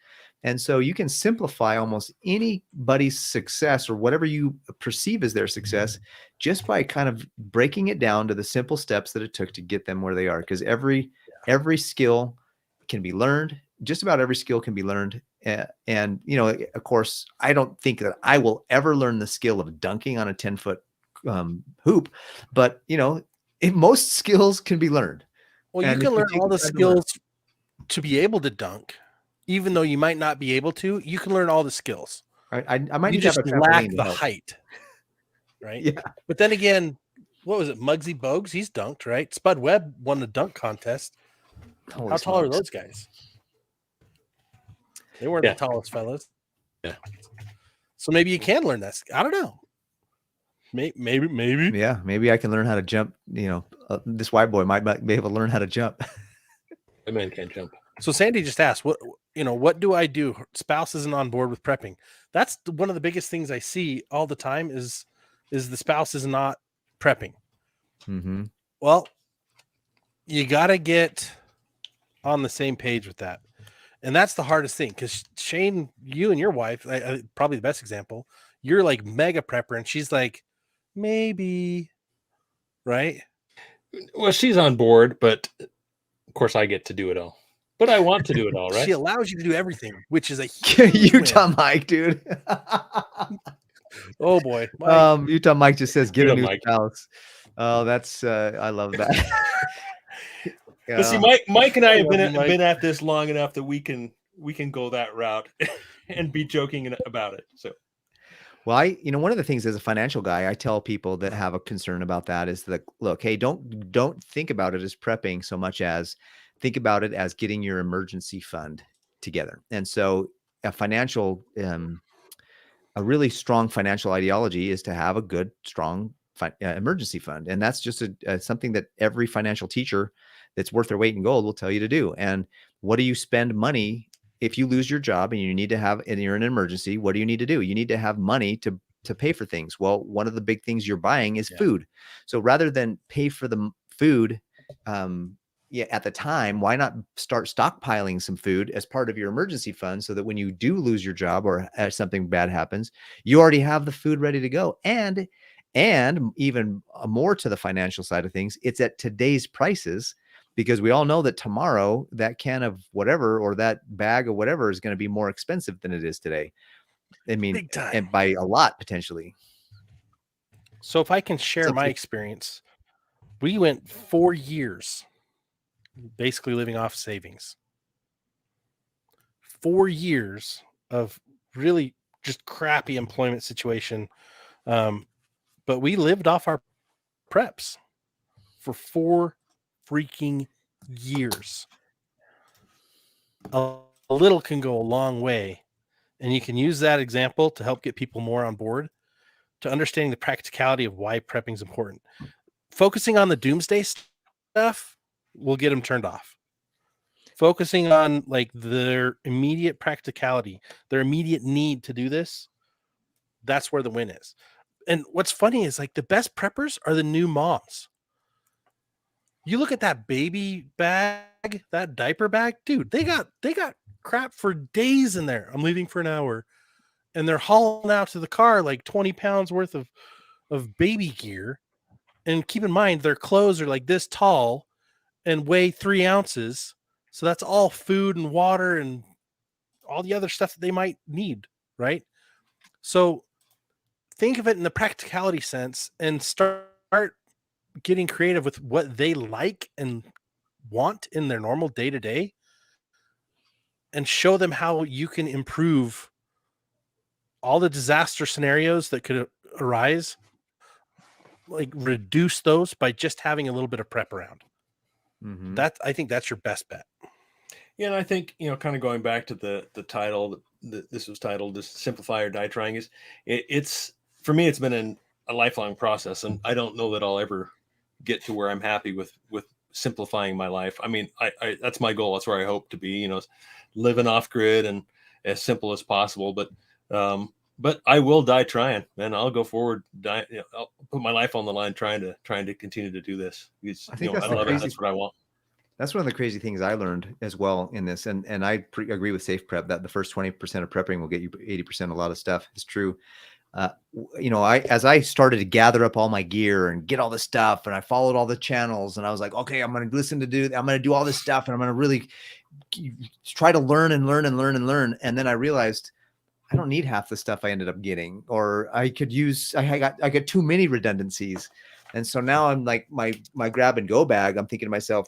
And so you can simplify almost anybody's success or whatever you perceive as their success just by kind of breaking it down to the simple steps that it took to get them where they are. Because every skill can be learned. Just about every skill can be learned. And, of course, I don't think that I will ever learn the skill of dunking on a 10-foot hoop, but, most skills can be learned. Well, you can learn all the skills to be able to dunk. Even though you might not be able to, you can learn all the skills. I might need just to have a lack the height, right? Yeah. But then again, what was it? Muggsy Bogues, he's dunked, right? Spud Webb won the dunk contest. How tall are those guys? They weren't the tallest fellas. Yeah. So maybe you can learn that. I don't know. Maybe. Yeah, maybe I can learn how to jump. This white boy might be able to learn how to jump. That man can't jump. So Sandy just asked, what do I do? Spouse isn't on board with prepping. That's one of the biggest things I see all the time is the spouse is not prepping. Mm-hmm. Well, you got to get on the same page with that. And that's the hardest thing because Shane, you and your wife, probably the best example, you're like mega prepper and she's like, maybe, right? Well, she's on board, but of course I get to do it all. But I want to do it all, right? She allows you to do everything, which is a Utah win. Mike, dude. Oh boy. Mike. Utah Mike just says, "Give a new spouse." Oh, that's I love that. But see, Mike and I have been at this long enough that we can go that route and be joking about it. So. Well, one of the things as a financial guy, I tell people that have a concern about that is that, look, hey, don't think about it as prepping so much as think about it as getting your emergency fund together. And so a really strong financial ideology is to have a good, strong emergency fund. And that's just something that every financial teacher that's worth their weight in gold will tell you to do. And what do you spend money if you lose your job and you need to have, and you're in an emergency? What do you need to do? You need to have money to pay for things. Well, one of the big things you're buying is food. So rather than pay for the food, at the time, why not start stockpiling some food as part of your emergency fund so that when you do lose your job or something bad happens, you already have the food ready to go. And even more to the financial side of things, it's at today's prices. because we all know that tomorrow that can of whatever or that bag of whatever is going to be more expensive than it is today. I mean, Big time. and by a lot potentially. So if I can share my experience, we went 4 years basically living off savings. 4 years of really just crappy employment situation. But we lived off our preps for 4 freaking years. A little can go a long way. And you can use that example to help get people more on board to understanding the practicality of why prepping is important. Focusing on the doomsday stuff will get them turned off. Focusing on like their immediate practicality, their immediate need to do this, that's where the win is. And what's funny is like the best preppers are the new moms. You look at that baby bag, that diaper bag, dude, they got crap for days in there. I'm leaving for an hour. And they're hauling out to the car like 20 pounds worth of baby gear. And keep in mind, their clothes are like this tall and weigh 3 ounces. So that's all food and water and all the other stuff that they might need, right? So think of it in the practicality sense and start getting creative with what they like and want in their normal day-to-day and show them how you can improve all the disaster scenarios that could arise, like reduce those by just having a little bit of prep around. Mm-hmm. I think that's your best bet. Yeah, and I think, kind of going back to the title, this was titled "Just Simplify or Die Trying." It's for me, it's been a lifelong process, and I don't know that I'll ever get to where I'm happy with simplifying my life. I mean, I that's my goal. That's where I hope to be. Living off grid and as simple as possible. But I will die trying, and I'll go forward. I'll put my life on the line trying to continue to do this. I think I love it. That's what I want. That's one of the crazy things I learned as well in this. And I agree with Safe Prep that the first 20% of prepping will get you 80%. A lot of stuff is true. As I started to gather up all my gear and get all the stuff, and I followed all the channels, and I was like, okay, I'm going to do all this stuff, and I'm going to really try to learn. And then I realized I don't need half the stuff I ended up getting, or I got too many redundancies. And so now I'm like my grab and go bag, I'm thinking to myself,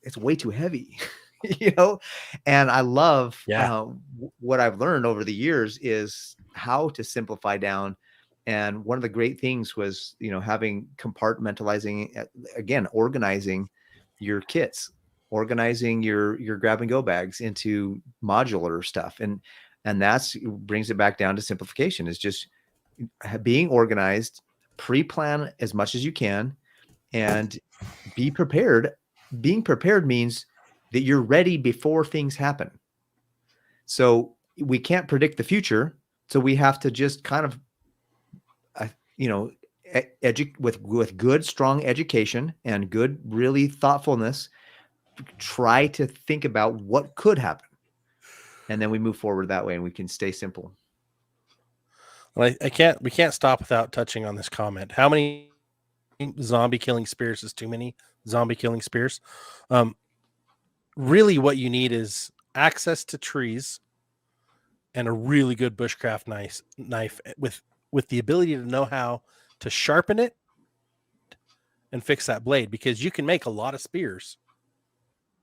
it's way too heavy, and I love what I've learned over the years is how to simplify down. And one of the great things was, having compartmentalizing, again, organizing your kits, organizing your grab and go bags into modular stuff. And that's brings it back down to simplification, is just being organized, pre-plan as much as you can, and be prepared. Being prepared means that you're ready before things happen. So we can't predict the future. So we have to just kind of, with good, strong education and good, really thoughtfulness, try to think about what could happen. And then we move forward that way, and we can stay simple. Well, we can't stop without touching on this comment. How many zombie killing spears is too many zombie killing spears? Really what you need is access to trees and a really good bushcraft knife with the ability to know how to sharpen it and fix that blade, because you can make a lot of spears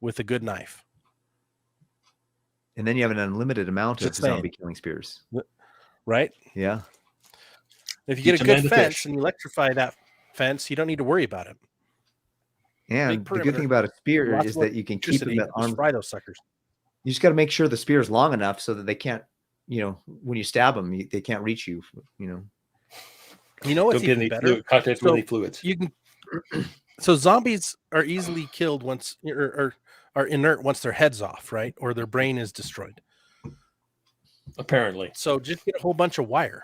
with a good knife. And then you have an unlimited amount of zombie killing spears. Right? Yeah. If you get a good fence and you electrify that fence, you don't need to worry about it. And the good thing about a spear is that you can keep them at arm's fry those suckers. You just got to make sure the spear is long enough so that they can't, when you stab them, they can't reach you. What's even better? Contact with any fluids. So zombies are easily killed once, or are inert once their head's off, right? Or their brain is destroyed. Apparently. So just get a whole bunch of wire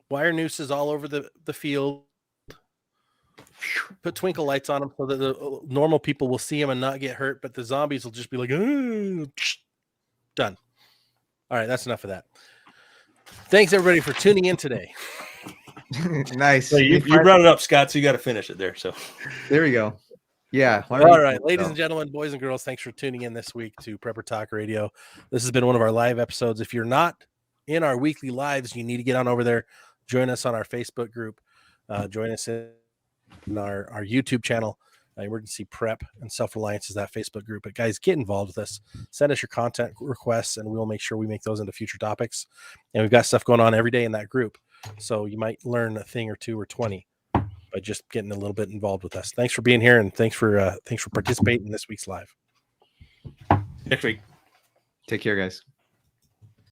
nooses all over the field. Put twinkle lights on them so that the normal people will see them and not get hurt, but the zombies will just be like, done. All right, that's enough of that. Thanks everybody for tuning in today. Nice. So you brought it up, Scott, so you got to finish it there. So there we go. Yeah. All right, ladies and gentlemen, boys and girls, thanks for tuning in this week to Prepper Talk Radio. This has been one of our live episodes. If you're not in our weekly lives, you need to get on over there, join us on our Facebook group, join us in our YouTube channel. Emergency Prep and Self-Reliance is that Facebook group. But guys, get involved with us. Send us your content requests, and we'll make sure we make those into future topics. And we've got stuff going on every day in that group. So you might learn a thing or 2 or 20 by just getting a little bit involved with us. Thanks for being here, and thanks for participating in this week's live. next week. Take care, guys.